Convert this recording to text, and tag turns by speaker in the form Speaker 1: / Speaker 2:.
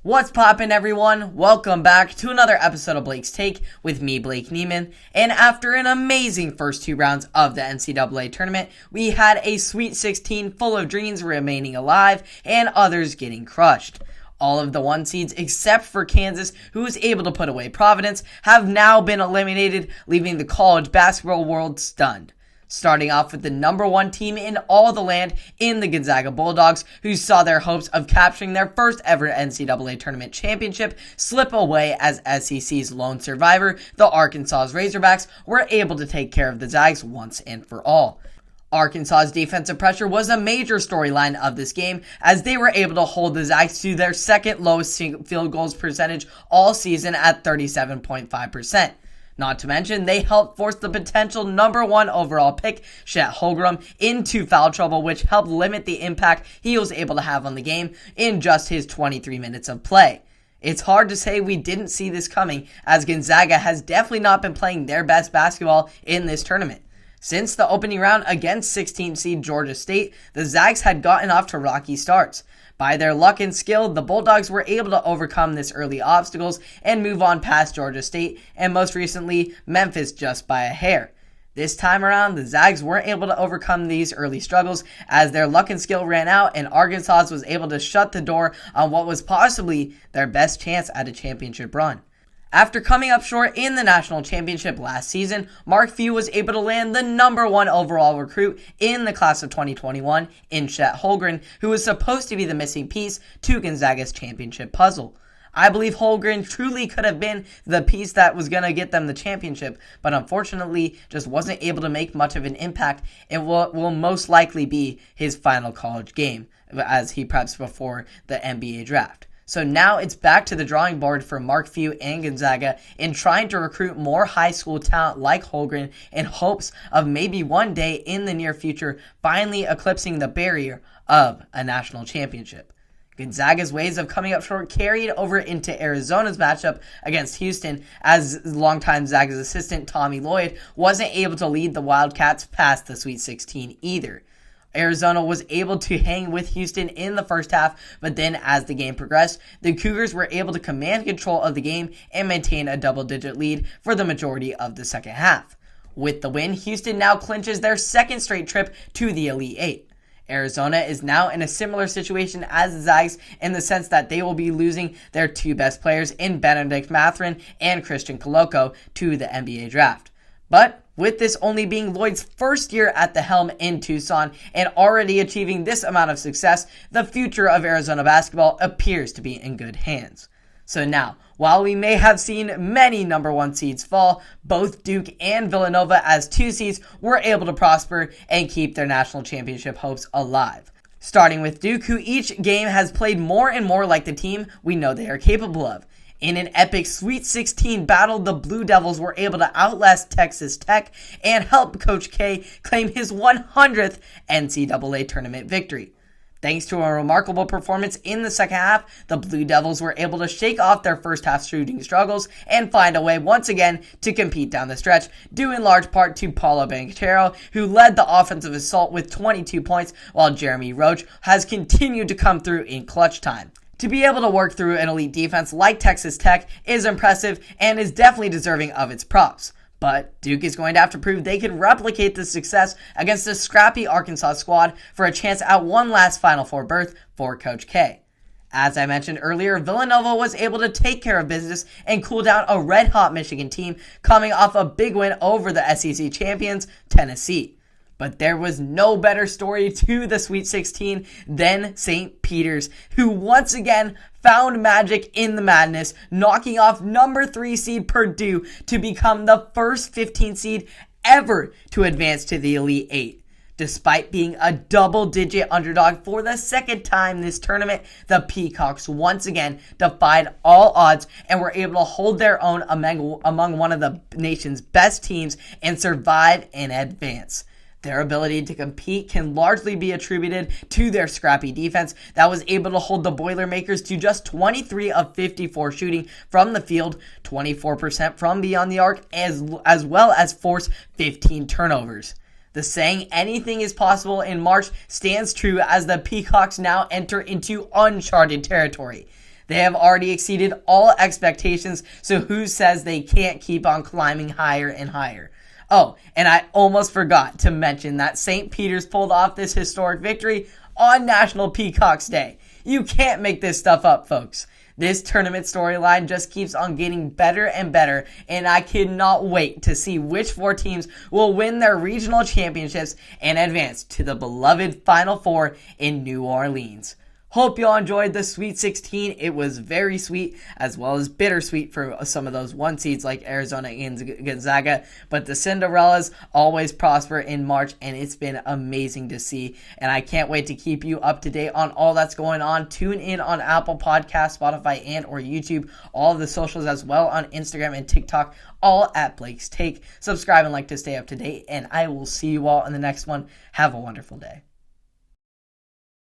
Speaker 1: What's poppin', everyone? Welcome back to another episode of Blake's Take with me, Blake Neiman. And after an amazing first two rounds of the NCAA tournament, we had a Sweet 16 full of dreams remaining alive and others getting crushed. All of the one seeds except for Kansas, who was able to put away Providence, have now been eliminated, leaving the college basketball world stunned. Starting off with the number one team in all the land in the Gonzaga Bulldogs, who saw their hopes of capturing their first ever NCAA tournament championship slip away as SEC's lone survivor, the Arkansas Razorbacks, were able to take care of the Zags once and for all. Arkansas's defensive pressure was a major storyline of this game, as they were able to hold the Zags to their second lowest field goals percentage all season at 37.5%. Not to mention, they helped force the potential number one overall pick, Chet Holmgren, into foul trouble, which helped limit the impact he was able to have on the game in just his 23 minutes of play. It's hard to say we didn't see this coming, as Gonzaga has definitely not been playing their best basketball in this tournament. Since the opening round against 16th seed Georgia State, the Zags had gotten off to rocky starts. By their luck and skill, the Bulldogs were able to overcome this early obstacles and move on past Georgia State and most recently Memphis just by a hair. This time around, the Zags weren't able to overcome these early struggles as their luck and skill ran out and Arkansas was able to shut the door on what was possibly their best chance at a championship run. After coming up short in the national championship last season, Mark Few was able to land the number one overall recruit in the class of 2021 in Chet Holmgren, who was supposed to be the missing piece to Gonzaga's championship puzzle. I believe Holmgren truly could have been the piece that was going to get them the championship, but unfortunately just wasn't able to make much of an impact. It will most likely be his final college game as he preps before the NBA draft. So now it's back to the drawing board for Mark Few and Gonzaga in trying to recruit more high school talent like Holmgren in hopes of maybe one day in the near future finally eclipsing the barrier of a national championship. Gonzaga's ways of coming up short carried over into Arizona's matchup against Houston, as longtime Zaga's assistant Tommy Lloyd wasn't able to lead the Wildcats past the Sweet 16 either. Arizona was able to hang with Houston in the first half, but then as the game progressed, the Cougars were able to command control of the game and maintain a double-digit lead for the majority of the second half. With the win, Houston now clinches their second straight trip to the Elite Eight. Arizona is now in a similar situation as the Zags in the sense that they will be losing their two best players in Benedict Mathurin and Christian Koloko to the NBA draft. But with this only being Lloyd's first year at the helm in Tucson and already achieving this amount of success, the future of Arizona basketball appears to be in good hands. So now, while we may have seen many number one seeds fall, both Duke and Villanova as two seeds were able to prosper and keep their national championship hopes alive. Starting with Duke, who each game has played more and more like the team we know they are capable of. In an epic Sweet 16 battle, the Blue Devils were able to outlast Texas Tech and help Coach K claim his 100th NCAA tournament victory. Thanks to a remarkable performance in the second half, the Blue Devils were able to shake off their first half shooting struggles and find a way once again to compete down the stretch, due in large part to Paulo Banchero, who led the offensive assault with 22 points, while Jeremy Roach has continued to come through in clutch time. To be able to work through an elite defense like Texas Tech is impressive and is definitely deserving of its props. But Duke is going to have to prove they can replicate this success against a scrappy Arkansas squad for a chance at one last Final Four berth for Coach K. As I mentioned earlier, Villanova was able to take care of business and cool down a red-hot Michigan team coming off a big win over the SEC champions, Tennessee. But there was no better story to the Sweet 16 than St. Peter's, who once again found magic in the madness, knocking off number 3 seed Purdue to become the first 15 seed ever to advance to the Elite Eight. Despite being a double-digit underdog for the second time this tournament, the Peacocks once again defied all odds and were able to hold their own among one of the nation's best teams and survive and advance. Their ability to compete can largely be attributed to their scrappy defense that was able to hold the Boilermakers to just 23 of 54 shooting from the field, 24% from beyond the arc, as well as force 15 turnovers. The saying anything is possible in March stands true as the Peacocks now enter into uncharted territory. They have already exceeded all expectations, so who says they can't keep on climbing higher and higher? Oh, and I almost forgot to mention that St. Peter's pulled off this historic victory on National Peacocks Day. You can't make this stuff up, folks. This tournament storyline just keeps on getting better and better, and I cannot wait to see which 4 teams will win their regional championships and advance to the beloved Final Four in New Orleans. Hope y'all enjoyed the Sweet 16. It was very sweet as well as bittersweet for some of those 1 seeds like Arizona and Gonzaga. But the Cinderellas always prosper in March, and it's been amazing to see. And I can't wait to keep you up to date on all that's going on. Tune in on Apple Podcasts, Spotify, and or YouTube. All of the socials as well on Instagram and TikTok, all at Blake's Take. Subscribe and like to stay up to date, and I will see you all in the next one. Have a wonderful day.